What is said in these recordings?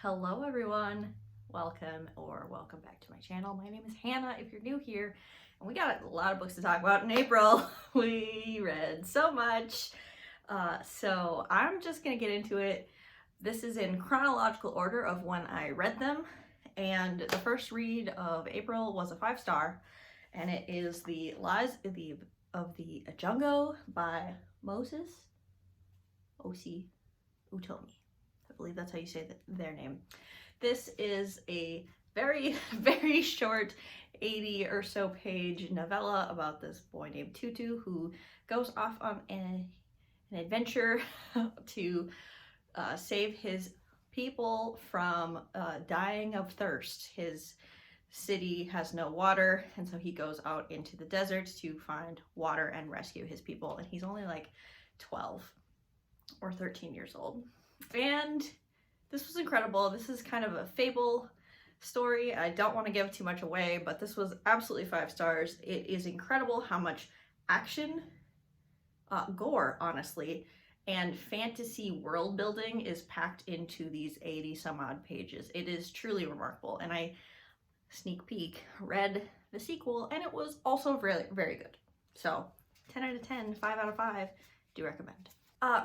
Hello everyone, welcome back to my channel. My name is Hannah if you're new here, and we got a lot of books to talk about in April. We read so much, so I'm just gonna get into it. This is in chronological order of when I read them, and the first read of April was a 5-star, and it is The Lies of the Ajungo by Moses Osi Utomi. I believe that's how you say their name. This is a very, very short 80 or so page novella about this boy named Tutu who goes off on an adventure to save his people from dying of thirst. His city has no water, and so he goes out into the desert to find water and rescue his people, and he's only like 12 or 13 years old. And this was incredible. This is kind of a fable story. I don't want to give too much away, but this was absolutely 5 stars. It is incredible how much action, gore, honestly, and fantasy world building is packed into these 80 some odd pages. It is truly remarkable, and I, sneak peek, read the sequel, and it was also very, very good. So 10 out of 10, 5 out of 5, do recommend.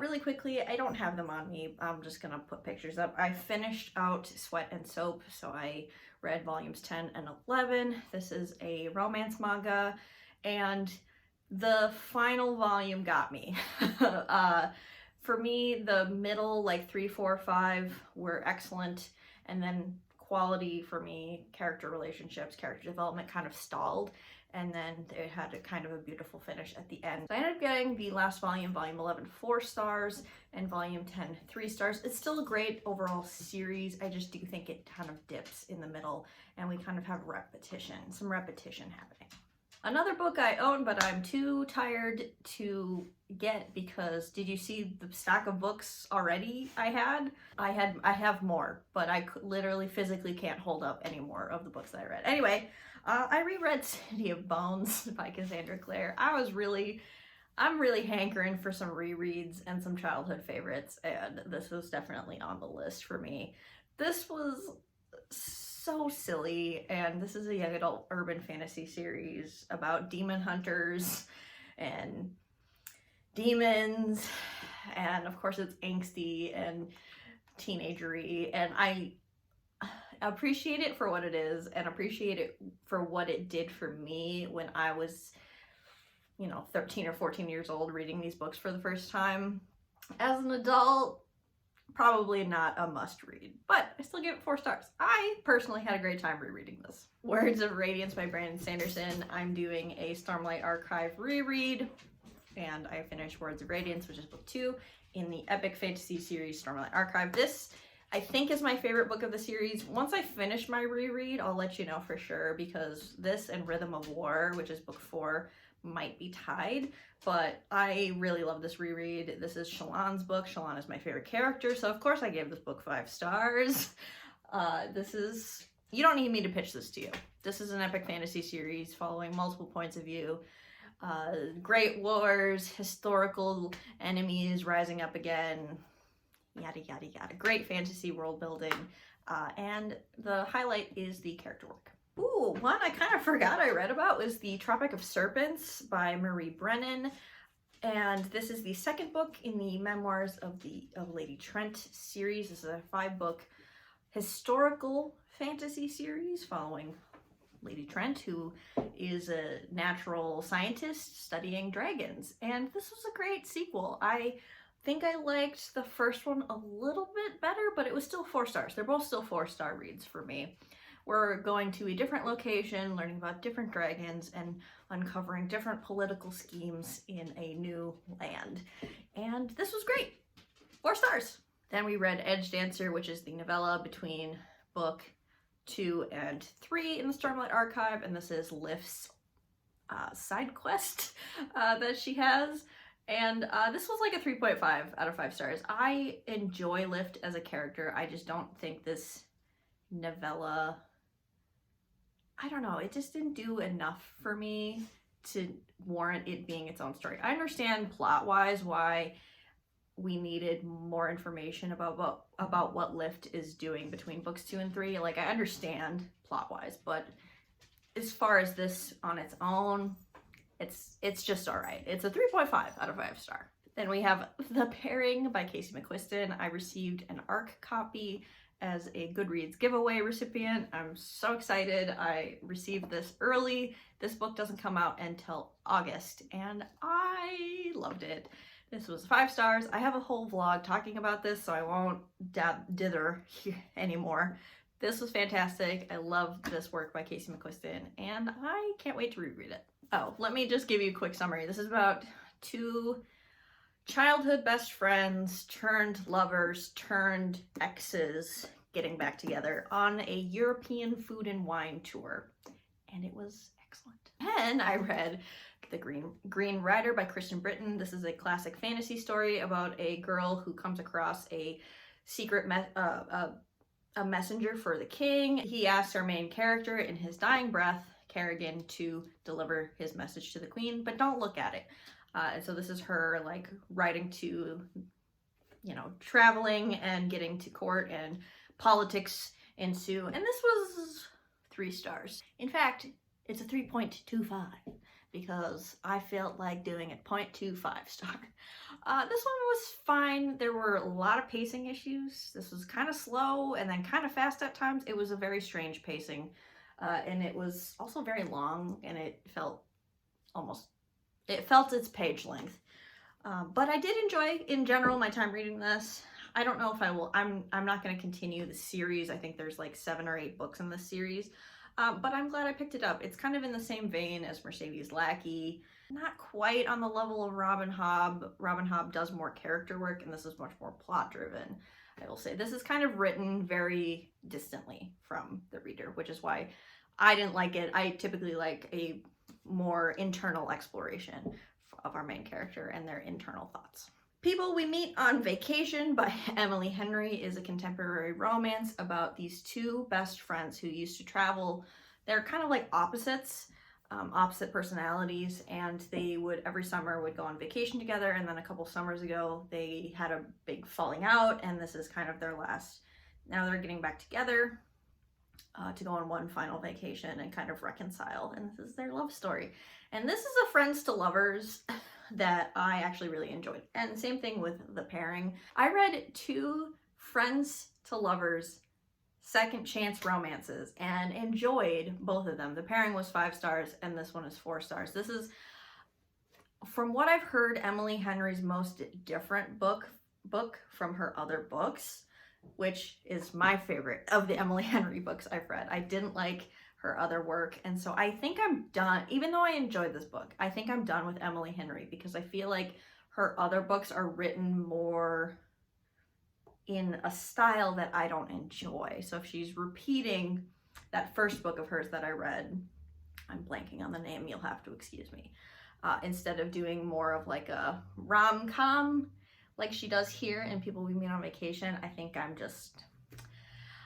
Really quickly, I don't have them on me. I'm just gonna put pictures up. I finished out Sweat and Soap, so I read volumes 10 and 11. This is a romance manga, and the final volume got me. For me, the middle, like 3, 4, 5 were excellent, and then quality for me, character relationships, character development kind of stalled, and then it had a kind of a beautiful finish at the end. So I ended up getting the last volume, volume 11, 4 stars, and volume 10, 3 stars. It's still a great overall series. I just do think it kind of dips in the middle, and we kind of have some repetition happening. Another book I own, but I'm too tired to get because did you see the stack of books already I have more, but I literally physically can't hold up any more of the books that I read. Anyway, I reread City of Bones by Cassandra Clare. I'm really hankering for some rereads and some childhood favorites, and this was definitely on the list for me. This was so silly, and this is a young adult urban fantasy series about demon hunters and demons, and of course it's angsty and teenagery, and I appreciate it for what it is and appreciate it for what it did for me when I was, 13 or 14 years old reading these books for the first time. As an adult, probably not a must read, but I still give it 4 stars. I personally had a great time rereading this. Words of Radiance by Brandon Sanderson. I'm doing a Stormlight Archive reread, and I finished Words of Radiance, which is book 2 in the epic fantasy series Stormlight Archive. This, I think, is my favorite book of the series. Once I finish my reread, I'll let you know for sure, because this and Rhythm of War, which is book 4, might be tied, but I really love this reread. This is Shallan's book. Shallan is my favorite character, so of course I gave this book 5 stars. You don't need me to pitch this to you. This is an epic fantasy series following multiple points of view. Great wars, historical enemies rising up again, yada yada yada. Great fantasy world building, and the highlight is the character work. Ooh, one I kind of forgot I read about was The Tropic of Serpents by Marie Brennan, and this is the second book in the Memoirs of Lady Trent series. This is a 5-book historical fantasy series following Lady Trent, who is a natural scientist studying dragons, and this was a great sequel. I think I liked the first one a little bit better, but it was still 4 stars. They're both still 4-star reads for me. We're going to a different location, learning about different dragons, and uncovering different political schemes in a new land. And this was great. 4 stars. Then we read Edge Dancer, which is the novella between book 2 and 3 in the Stormlight Archive, and this is Lift's side quest that she has. And this was like a 3.5 out of 5 stars. I enjoy Lift as a character. I just don't think this novella, I don't know, it just didn't do enough for me to warrant it being its own story. I understand plot-wise why we needed more information about what Lift is doing between books 2 and 3. Like, I understand plot-wise, but as far as this on its own, it's just all right. It's a 3.5 out of 5 star. Then we have The Pairing by Casey McQuiston. I received an ARC copy as a Goodreads giveaway recipient. I'm so excited. I received this early. This book doesn't come out until August, and I loved it. This was 5 stars. I have a whole vlog talking about this, so I won't dither anymore. This was fantastic. I love this work by Casey McQuiston, and I can't wait to reread it. Oh, let me just give you a quick summary. This is about 2 childhood best friends turned lovers turned exes getting back together on a European food and wine tour, and it was excellent. And I read The Green Rider by Kristen Britton. This is a classic fantasy story about a girl who comes across a secret a messenger for the king. He asks our main character in his dying breath, Kerrigan, to deliver his message to the queen, but don't look at it. And so this is her like writing to, you know, traveling and getting to court, and politics ensue. And this was 3 stars. In fact, it's a 3.25 because I felt like doing it 0.25 star. This one was fine. There were a lot of pacing issues. This was kind of slow and then kind of fast at times. It was a very strange pacing, and it was also very long, and it felt its page length. But I did enjoy, in general, my time reading this. I don't know if I will, I'm not going to continue the series. I think there's like 7 or 8 books in this series. But I'm glad I picked it up. It's kind of in the same vein as Mercedes Lackey. Not quite on the level of Robin Hobb. Robin Hobb does more character work, and this is much more plot driven. I will say this is kind of written very distantly from the reader, which is why I didn't like it. I typically like a more internal exploration of our main character and their internal thoughts. People We Meet on Vacation by Emily Henry is a contemporary romance about these 2 best friends who used to travel. They're kind of like opposites, opposite personalities, and they would every summer would go on vacation together, and then a couple summers ago they had a big falling out, and this is kind of their last. Now they're getting back together to go on one final vacation and kind of reconcile, and this is their love story. And this is a friends to lovers that I actually really enjoyed. And same thing with The Pairing. I read 2 friends to lovers second chance romances and enjoyed both of them. The Pairing was 5 stars and this one is 4 stars. This is, from what I've heard, Emily Henry's most different book from her other books, which is my favorite of the Emily Henry books I've read. I didn't like her other work, and so I think I'm done. Even though I enjoyed this book, I think I'm done with Emily Henry because I feel like her other books are written more in a style that I don't enjoy. So if she's repeating that first book of hers that I read, I'm blanking on the name, you'll have to excuse me, instead of doing more of like a rom-com like she does here in People We Meet on Vacation, I think I'm just,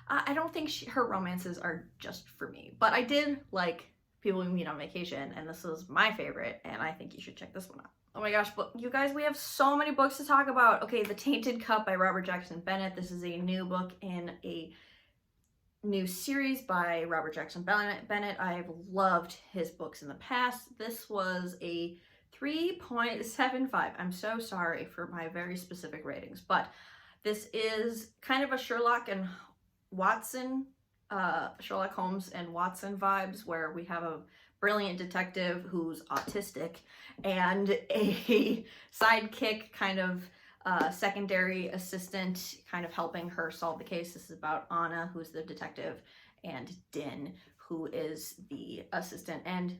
I don't think her romances are just for me. But I did like People We Meet on Vacation, and this was my favorite, and I think you should check this one out. Oh my gosh, but you guys, we have so many books to talk about. Okay, The Tainted Cup by Robert Jackson Bennett. This is a new book in a new series by Robert Jackson Bennett. I've loved his books in the past. This was a 3.75. I'm so sorry for my very specific ratings, but this is kind of a Sherlock and Watson, Sherlock Holmes and Watson vibes, where we have a brilliant detective who's autistic and a sidekick kind of secondary assistant kind of helping her solve the case. This is about Anna, who's the detective, and Din, who is the assistant, and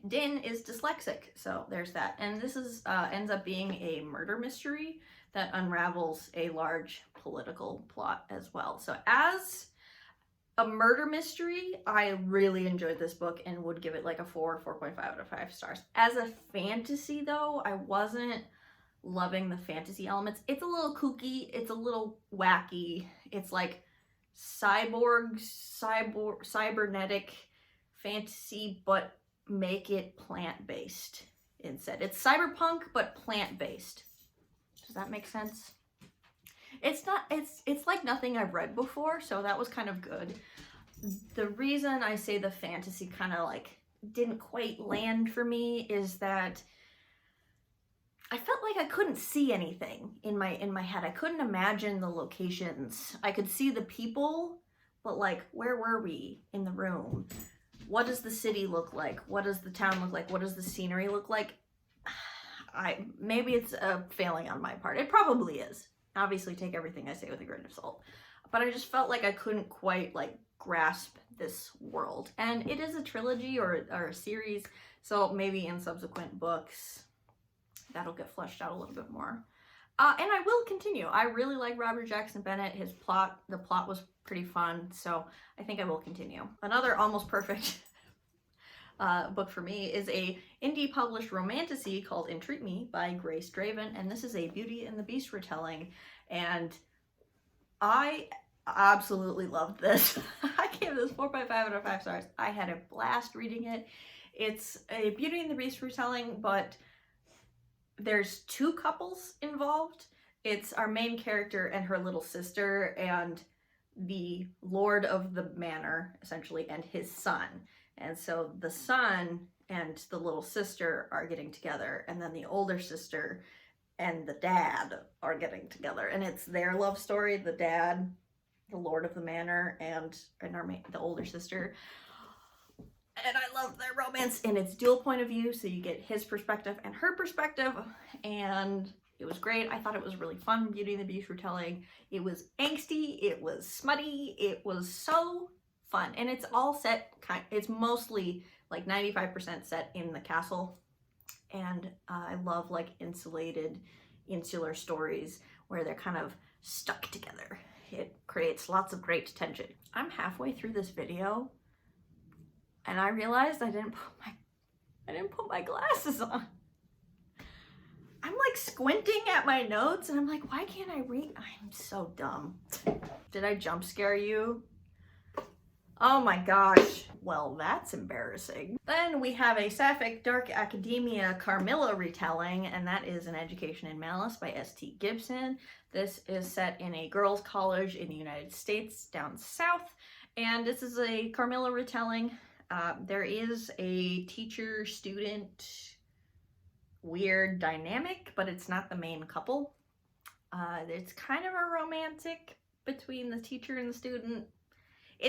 Din is dyslexic, so there's that. And this is ends up being a murder mystery that unravels a large political plot as well. So as a murder mystery, I really enjoyed this book and would give it like a 4.5 out of 5 stars. As a fantasy though, I wasn't loving the fantasy elements. It's a little kooky, it's a little wacky, it's like cybernetic fantasy, but make it plant-based instead. It's cyberpunk, but plant-based. Does that make sense? It's not, it's like nothing I've read before, so that was kind of good. The reason I say the fantasy kind of like didn't quite land for me is that I felt like I couldn't see anything in my head. I couldn't imagine the locations. I could see the people, but like, where were we in the room? What does the city look like? What does the town look like? What does the scenery look like? Maybe it's a failing on my part. It probably is. Obviously, take everything I say with a grain of salt. But I just felt like I couldn't quite like grasp this world. And it is a trilogy or a series, so maybe in subsequent books that'll get fleshed out a little bit more. And I will continue. I really like Robert Jackson Bennett. The plot was pretty fun, so I think I will continue. Another almost perfect book for me is a indie published romantasy called Entreat Me by Grace Draven, and this is a Beauty and the Beast retelling, and I absolutely loved this. I gave this 4.5 out of 5 stars. I had a blast reading it. It's a Beauty and the Beast retelling, but there's 2 couples involved. It's our main character and her little sister and the lord of the manor, essentially, and his son. And so the son and the little sister are getting together, and then the older sister and the dad are getting together. And it's their love story, the dad, the lord of the manor, and the older sister. And I love their romance, and it's dual point of view, so you get his perspective and her perspective, and it was great. I thought it was really fun, Beauty and the Beast retelling. It was angsty, it was smutty, it was so fun, and it's all set, it's mostly like 95% set in the castle, and I love like insular stories where they're kind of stuck together. It creates lots of great tension. I'm halfway through this video, and I realized I didn't put my glasses on. I'm like squinting at my notes and I'm like, why can't I read? I'm so dumb. Did I jump scare you? Oh my gosh. Well, that's embarrassing. Then we have a Sapphic Dark Academia Carmilla retelling, and that is An Education in Malice by S.T. Gibson. This is set in a girls' college in the United States down south, and this is a Carmilla retelling. There is a teacher-student weird dynamic, but it's not the main couple. It's kind of a romantic between the teacher and the student.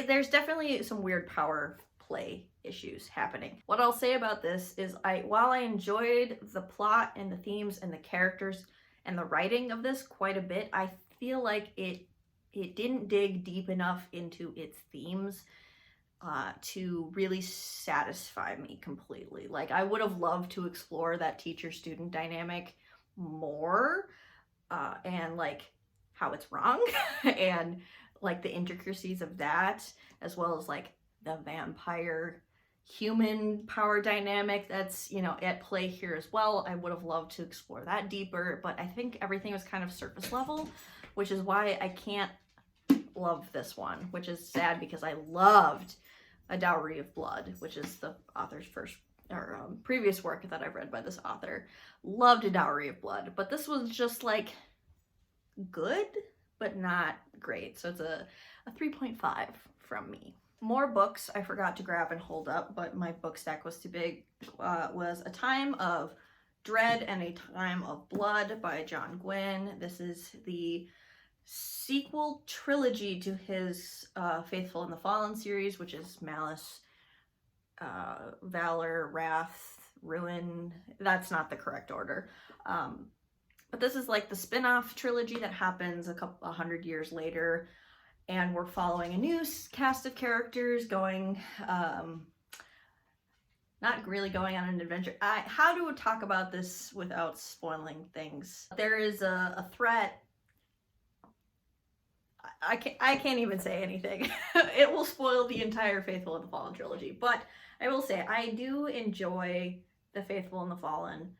There's definitely some weird power play issues happening. What I'll say about this is while I enjoyed the plot and the themes and the characters and the writing of this quite a bit, I feel like it didn't dig deep enough into its themes to really satisfy me completely. Like, I would have loved to explore that teacher-student dynamic more, and like how it's wrong and like the intricacies of that, as well as like the vampire human power dynamic that's, you know, at play here as well. I would have loved to explore that deeper, but I think everything was kind of surface level, which is why I can't love this one, which is sad because I loved A Dowry of Blood, which is the author's previous work that I've read by this author. Loved A Dowry of Blood, but this was just like good, but not great. So it's a 3.5 from me. More books I forgot to grab and hold up, but my book stack was too big, was A Time of Dread and A Time of Blood by John Gwynne. This is the sequel trilogy to his Faithful and the Fallen series, which is Malice, Valor, Wrath, Ruin. That's not the correct order. But this is like the spin-off trilogy that happens 100 years later, and we're following a new cast of characters going, not really going on an adventure. How to talk about this without spoiling things? There is a threat. I can't even say anything. It will spoil the entire Faithful and the Fallen trilogy, but I will say I do enjoy the Faithful and the Fallen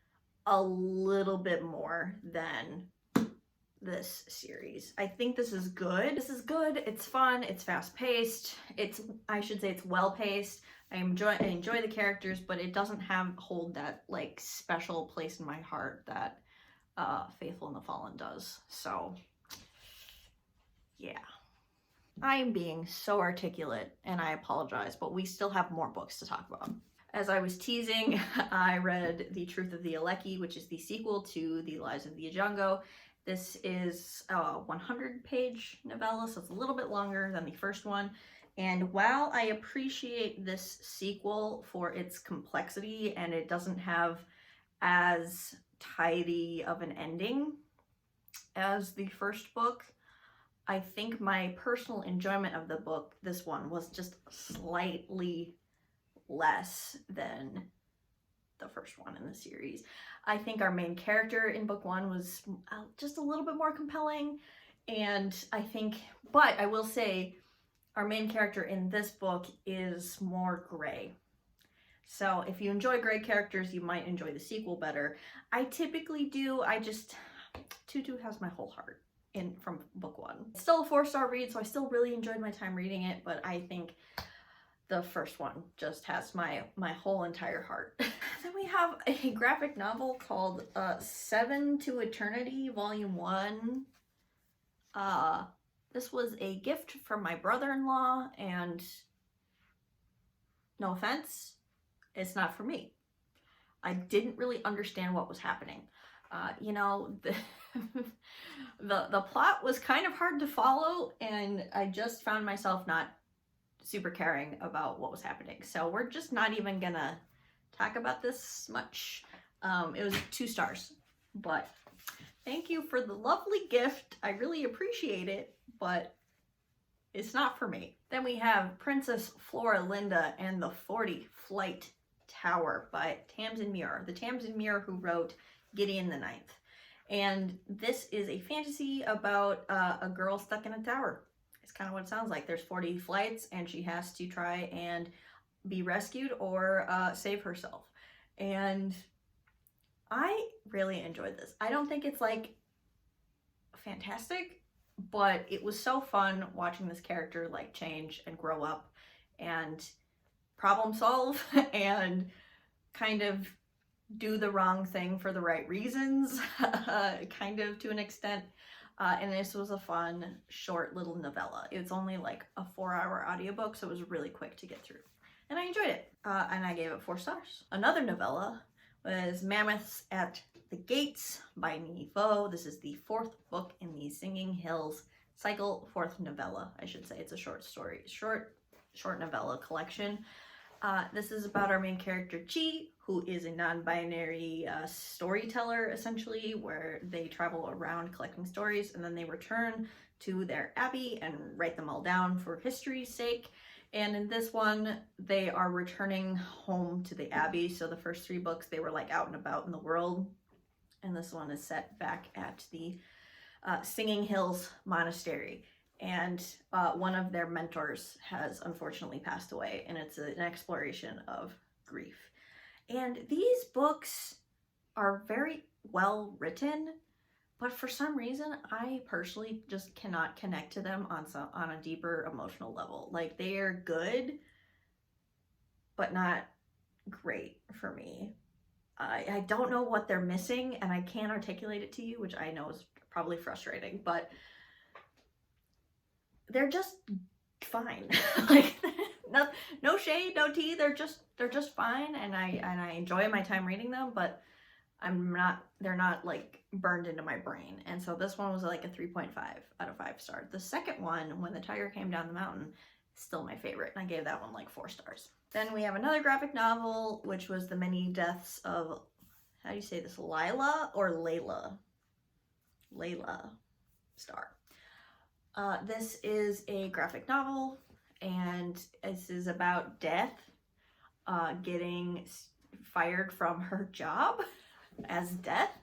a little bit more than this series. I think this is good. This is good. It's fun. It's fast-paced. I should say it's well-paced. I enjoy the characters, but it doesn't hold that like special place in my heart that Faithful and the Fallen does. So yeah, I'm being so articulate and I apologize, but we still have more books to talk about. As I was teasing, I read The Truth of the Alecki, which is the sequel to The Lives of the Ajango. This is a 100-page novella, so it's a little bit longer than the first one. And while I appreciate this sequel for its complexity and it doesn't have as tidy of an ending as the first book, I think my personal enjoyment of the book, this one, was just slightly less than the first one in the series. I think our main character in book one was just a little bit more compelling, and but I will say our main character in this book is more gray. So if you enjoy gray characters, you might enjoy the sequel better. I typically do. Tutu has my whole heart from book one. It's still a 4-star read, so I still really enjoyed my time reading it, but I think the first one just has my whole entire heart. Then we have a graphic novel called 7 to Eternity, Volume 1. This was a gift from my brother-in-law, and no offense, it's not for me. I didn't really understand what was happening. You know, the plot was kind of hard to follow, and I just found myself not super caring about what was happening. So we're just not even gonna talk about this much. It was 2 stars, but thank you for the lovely gift. I really appreciate it, but it's not for me. Then we have Princess Floralinda and the 40 Flight Tower by Tamsin Muir. The Tamsin Muir who wrote Gideon the Ninth. And this is a fantasy about a girl stuck in a tower. It's kind of what it sounds like. There's 40 flights and she has to try and be rescued or save herself. And I really enjoyed this. I don't think it's like fantastic, but it was so fun watching this character like change and grow up and problem solve and kind of do the wrong thing for the right reasons, kind of to an extent. And this was a fun, short little novella. It's only like a 4-hour audiobook, so it was really quick to get through. And I enjoyed it, and I gave it 4 stars. Another novella was Mammoths at the Gates by Nini Vo. This is the 4th book in the Singing Hills cycle, 4th novella, I should say. It's a short novella collection. This is about our main character, Chi, who is a non-binary storyteller, essentially, where they travel around collecting stories and then they return to their abbey and write them all down for history's sake. And in this one, they are returning home to the abbey. So the first 3 books, they were like out and about in the world. And this one is set back at the Singing Hills Monastery. And one of their mentors has unfortunately passed away, and it's an exploration of grief. And these books are very well written, but for some reason, I personally just cannot connect to them on a deeper emotional level. Like, they are good, but not great for me. I don't know what they're missing, and I can't articulate it to you, which I know is probably frustrating, but they're just fine. Like, no shade, no tea. They're just fine, and I enjoy my time reading them, but they're not like burned into my brain. And so this one was like a 3.5 out of 5 stars. The second one, When the Tiger Came Down the Mountain, is still my favorite, and I gave that one like 4 stars. Then we have another graphic novel, which was The Many Deaths of, how do you say this, Lila or Layla? Layla Star. This is a graphic novel, and this is about Death getting fired from her job as Death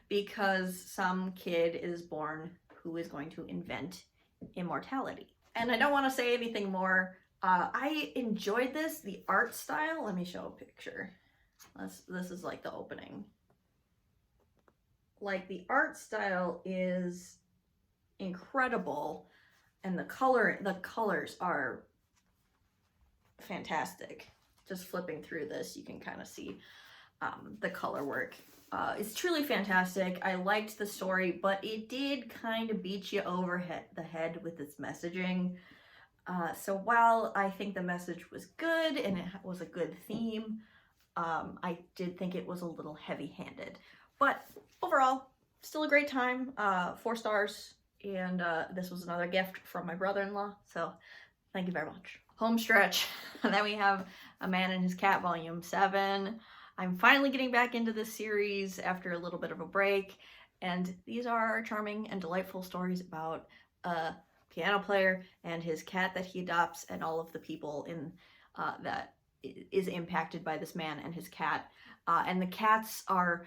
because some kid is born who is going to invent immortality. And I don't want to say anything more. I enjoyed this. The art style, let me show a picture. This is like the opening. Like, the art style is incredible, and the colors are fantastic. Just flipping through this, you can kind of see the color work It's truly fantastic. I liked the story, but it did kind of beat you over the head with its messaging. So while I think the message was good and it was a good theme, I did think it was a little heavy-handed. But overall, still a great time. 4 stars. And this was another gift from my brother-in-law. So thank you very much. Home stretch. And then we have A Man and His Cat Volume 7. I'm finally getting back into this series after a little bit of a break, and these are charming and delightful stories about a piano player and his cat that he adopts, and all of the people in that is impacted by this man and his cat. And the cats are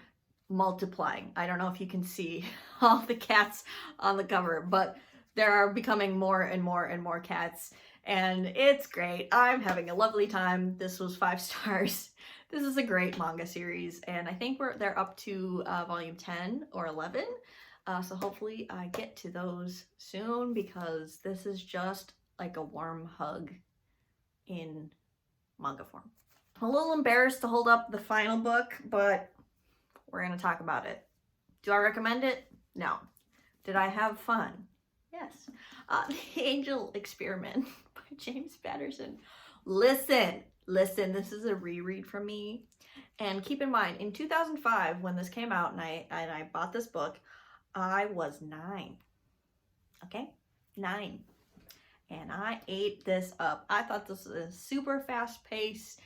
multiplying. I don't know if you can see all the cats on the cover, but there are becoming more and more and more cats, and it's great. I'm having a lovely time. This was 5 stars. This is a great manga series, and I think they're up to volume 10 or 11. So hopefully I get to those soon, because this is just like a warm hug in manga form. I'm a little embarrassed to hold up the final book, but we're gonna talk about it. Do I recommend it? No. Did I have fun? Yes. The Angel Experiment by James Patterson. Listen, this is a reread from me. And keep in mind, in 2005, when this came out and I bought this book, I was 9. Okay? 9. And I ate this up. I thought this was a super fast-paced,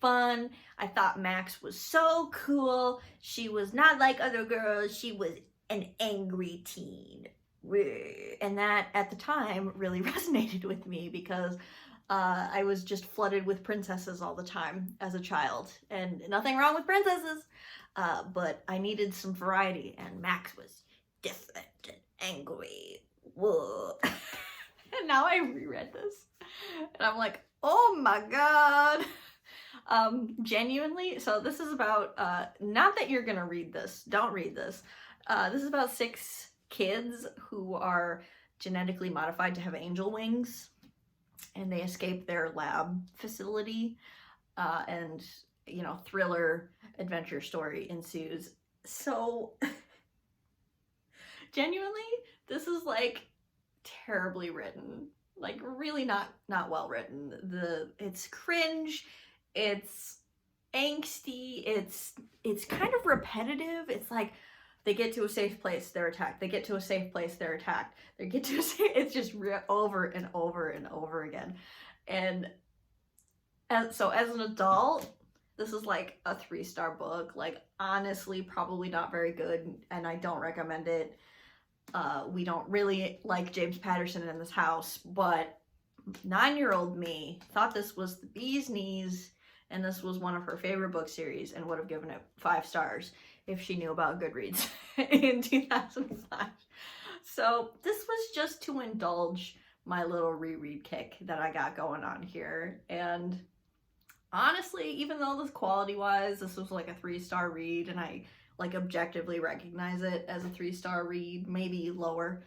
fun. I thought Max was so cool. She was not like other girls. She was an angry teen. And that, at the time, really resonated with me, because I was just flooded with princesses all the time as a child. And nothing wrong with princesses, but I needed some variety, and Max was different and angry. Whoa. And now I reread this, and I'm like, oh my god. Genuinely, so this is about, not that you're gonna read this, don't read this. This is about 6 kids who are genetically modified to have angel wings, and they escape their lab facility, and, you know, thriller adventure story ensues. So, genuinely, this is, like, terribly written. Like, really not well written. It's cringe, it's angsty, it's kind of repetitive. It's like, they get to a safe place, they're attacked. They get to a safe place, they're attacked. They get to a safe... It's just over and over and over again. And so as an adult, this is like a 3-star book. Like, honestly, probably not very good, and I don't recommend it. We don't really like James Patterson in this house, but 9-year-old me thought this was the bee's knees, and this was one of her favorite book series, and would have given it 5 stars if she knew about Goodreads in 2005. So this was just to indulge my little reread kick that I got going on here. And honestly, even though this quality-wise, this was like a 3-star read, and I like objectively recognize it as a 3-star read, maybe lower,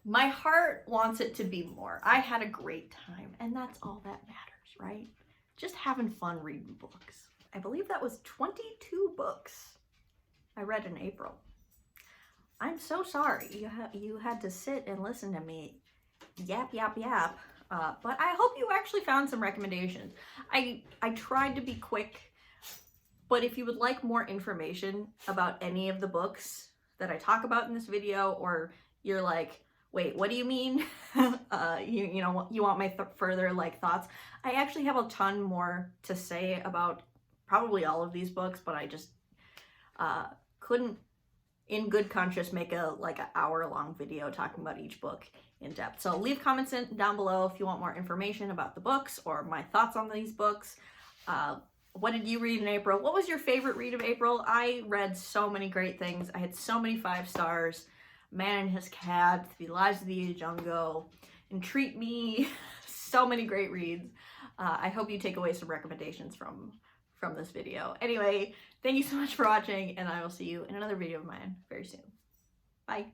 my heart wants it to be more. I had a great time, and that's all that matters, right? Just having fun reading books. I believe that was 22 books I read in April. I'm so sorry you had to sit and listen to me yap. But I hope you actually found some recommendations. I tried to be quick, but if you would like more information about any of the books that I talk about in this video, or you're like, wait, what do you mean? You know, you want my further like thoughts, I actually have a ton more to say about probably all of these books, but I just couldn't in good conscience make an hour-long video talking about each book in depth. So leave comments down below if you want more information about the books or my thoughts on these books. What did you read in April? What was your favorite read of April? I read so many great things. I had so many 5 stars. Man and His Cat, The Lives of the Jungo, Entreat Me. So many great reads. I hope you take away some recommendations from this video. Anyway, thank you so much for watching, and I will see you in another video of mine very soon. Bye.